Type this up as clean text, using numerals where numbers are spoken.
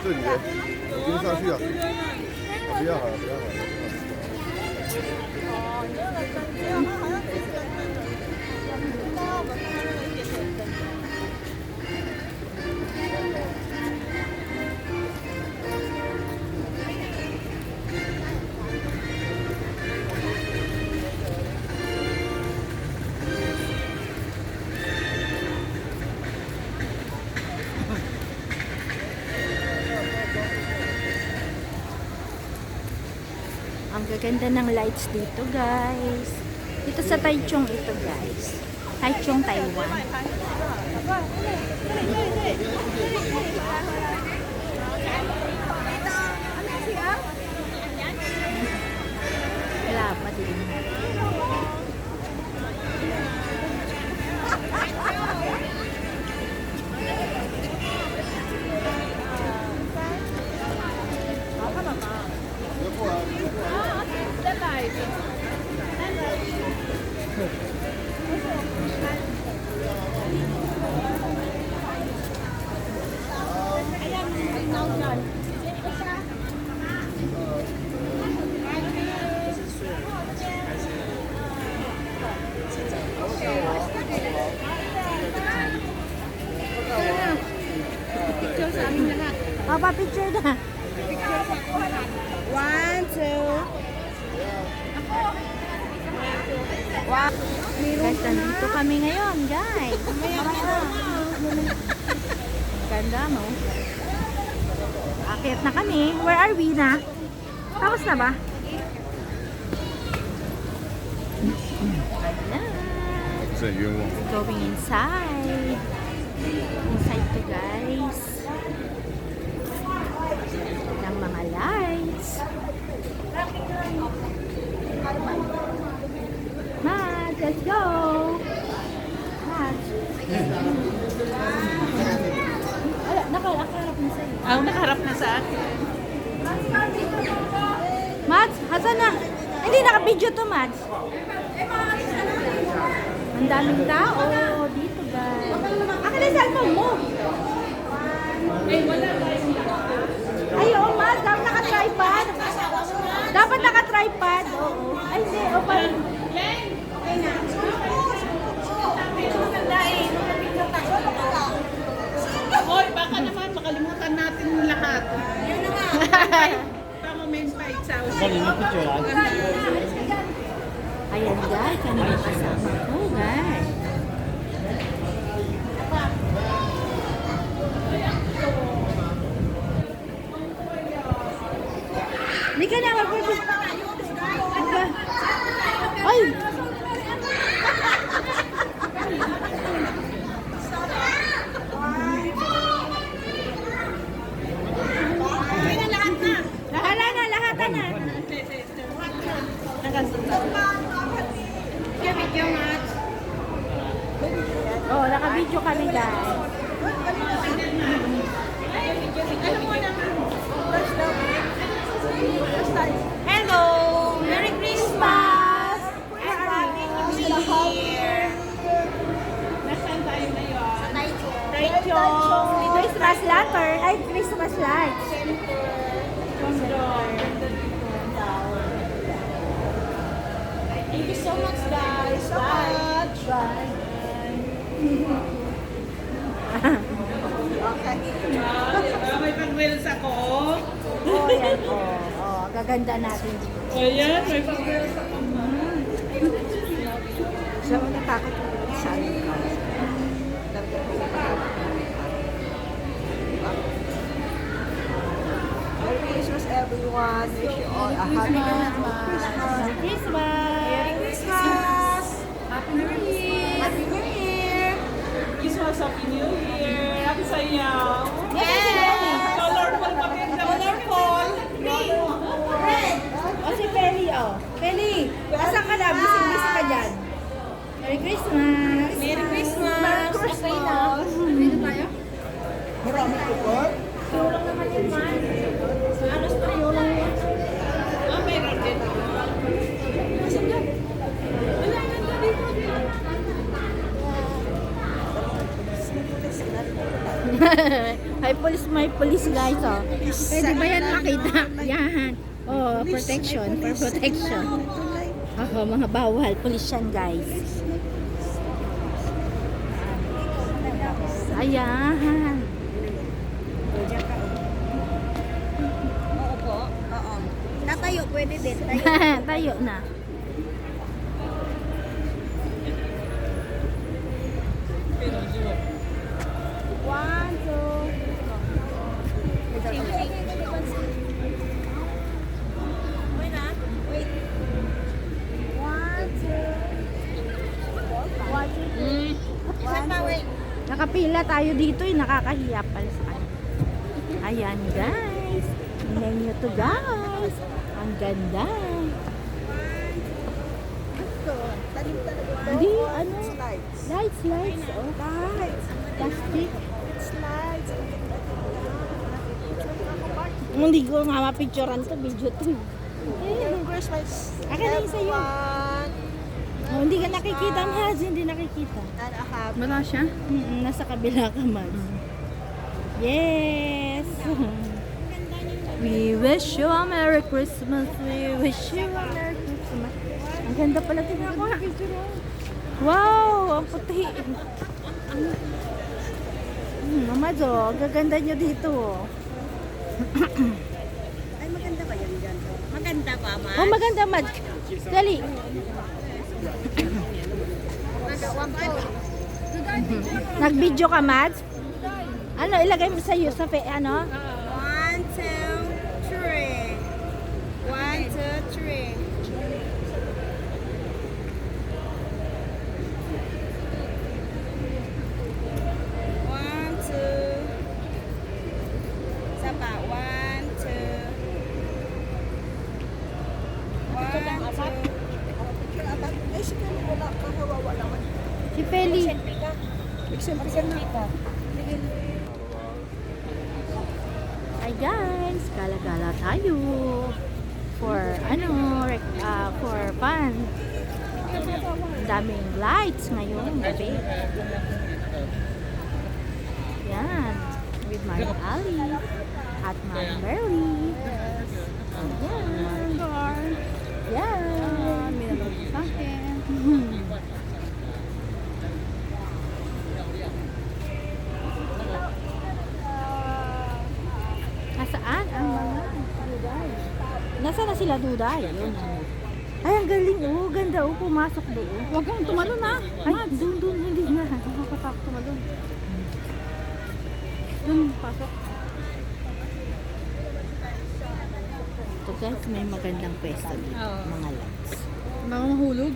这里我跟上去啊！不要好了，不要好了。Ang gaganda ng lights dito, guys. Dito sa Taichung ito, guys. Taichung, Taiwan. Wala pa din. Papa-picture na. One, two. Wow. Guys, nandito kami ngayon, guys. Ganda, no? Akit na kami. Where are we na? Tapos na ba? Ayan. 这冤枉。 Going inside. Inside to, guys. Ng mga lights. Mads, let's go! Mads. Wala, nakaharap na sa'yo. Ang nakaharap na sa akin. Mads, hasan na? Hindi, naka-video to, Mads. Ang daming tao dito, guys. Akin na yung cellphone mo. Ay, oo, Mads. Dapat naka-tripod. Dapat naka-tripod. Oo. Ay, hindi. O, parang... Hoy, baka naman makalimutan natin yung lahat. Yun na nga. Tama main fight sa Ayan, guys. Yan ang kasama ko, guys. Hindi ka na mag-purpose. Ay! Lahat na, lahat na. Oh, naka-video kami, guys. Hello! Merry Christmas! I'm happy New Year! Nasaan tayo ngayon? Taichung! Christmas lantern! Ay, Christmas lights! Thank you so much, guys. Bye. May pag-reels ako. Oh, yan. Oh, gaganda natin. Ayan, may pag-reels ako. So, natakot ko sa akin. Merry Christmas, everyone. Wish you all a happy Merry Christmas! Merry Christmas. Happy New Year! Happy New Year. Christmas, Happy New Year! Happy sayaw! Yes! Colorful maganda, colorful! O, si Feli, oh. Feli, asan ka na? Bising-bising ka dyan. Merry Christmas! Merry Christmas! Merry Christmas! Dito tayo? Marami ko pa. Tulong naman yung man. Alas pa yun lang yun. Ah, meron din. Wala na dito. May police guys, oh. Pwede ba yan makita? Yan. Oh, protection, for protection. Oh, mga bawal. Police yan, guys. Ayan. Oo po. Oo. Tatayo, pwede din. Tayo. Tayo na. One, two. Wait na. Wait. One, two. One, two, three. Isa pa, wait. Nakapila tayo dito, nakakahiya pala sa kanya. Ayan, guys. Tingnan nyo to, guys. Ang ganda. Talim talaga. Hindi, ano? Slides. Lights, lights. Oh, Slides. plastic. Slides. Hindi ko nga mapicturean to, video to. Merry Christmas. Akin na yung sa'yo. everyone. Oh, hindi ka nakikita, Mads. Hindi nakikita. And a happy Wala siya? Nasa kabila ka, Mads. Yes. We wish you a Merry Christmas. We wish you a Merry Christmas. Ang ganda pala. Tingnan ko. Wow, ang puti. Mads, oh, ang gaganda nyo dito. Ay, maganda ba yan dyan? Maganda ba, ma? Oh, maganda, Mads. Dali. Nag-video ka, Mads? Ano, ilagay mo sa'yo sa ano? 1, 2, 3. 1, 2, 3. One, two. Isa pa. 1, 2. 1, 2. Ay, sige, wala ka. Hawawa naman. Si Peli. Example ka na. Hi guys, gala-gala tayo. For for fun. Ang daming lights ngayon, gabi. Yan. With my Ali at my Mary. Ayan. Yan. Minamag sa akin. Nasaan ang mga duday? Nasaan na sila duday? Yun. Ay, ang galing. Oh, ganda. Oh, pumasok doon. Huwag kang tumalon ha. Ay, doon. Hindi na. Nakakatakot tumalon. Doon, pasok. Ito guys, may magandang pwesto dito. Oo. Mga lights. Mga mahulog.